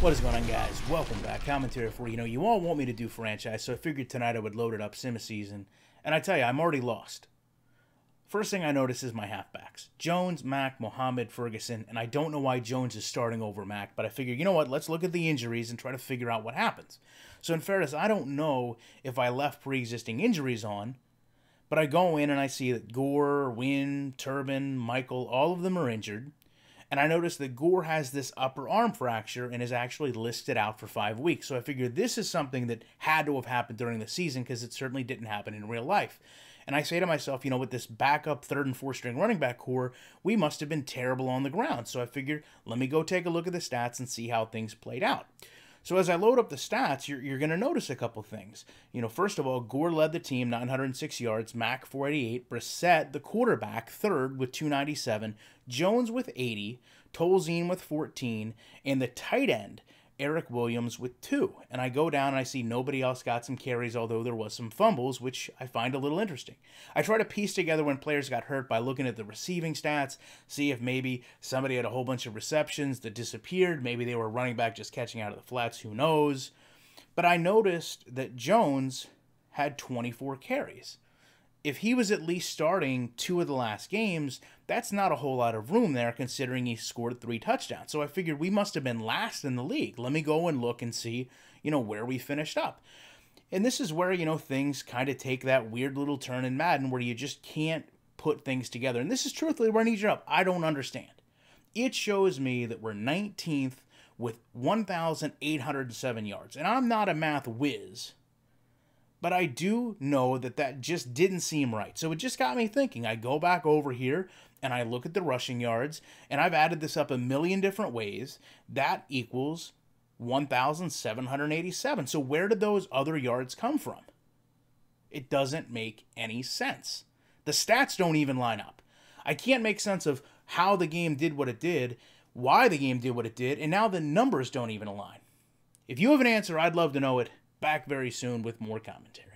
What is going on, guys? Welcome back. Commentary for you all want me to do franchise, so I figured tonight I would load it up sim season. And I tell you, I'm already lost. First thing I notice is my halfbacks. Jones, Mack, Mohammed, Ferguson, and I don't know why Jones is starting over Mack, but I figured, you know what, let's look at the injuries and try to figure out what happens. So in fairness, I don't know if I left pre-existing injuries on, but I go in and I see that Gore, Wynn, Turbin, Michael, all of them are injured. And I noticed that Gore has this upper arm fracture and is actually listed out for 5 weeks. So I figured this is something that had to have happened during the season because it certainly didn't happen in real life. And I say to myself, with this backup third and fourth string running back core, we must have been terrible on the ground. So I figured, let me go take a look at the stats and see how things played out. So as I load up the stats, you're going to notice a couple things. First of all, Gore led the team, 906 yards, Mack 488, Brissett, the quarterback, third with 297, Jones with 80, Tolzien with 14, and the tight end, Eric Williams with 2. And I go down and I see nobody else got some carries, although there was some fumbles, which I find a little interesting. I try to piece together when players got hurt by looking at the receiving stats, see if maybe somebody had a whole bunch of receptions that disappeared, maybe they were running back just catching out of the flats, who knows. But I noticed that Jones had 24 carries. If he was at least starting 2 of the last games, that's not a whole lot of room there considering he scored 3 touchdowns. So I figured we must have been last in the league. Let me go and look and see, where we finished up. And this is where, things kind of take that weird little turn in Madden where you just can't put things together. And this is truthfully where I need you up. I don't understand. It shows me that we're 19th with 1,807 yards. And I'm not a math whiz, but I do know that just didn't seem right. So it just got me thinking. I go back over here and I look at the rushing yards, and I've added this up a million different ways. That equals 1,787. So where did those other yards come from? It doesn't make any sense. The stats don't even line up. I can't make sense of how the game did what it did, why the game did what it did, and now the numbers don't even align. If you have an answer, I'd love to know it. Back very soon with more commentary.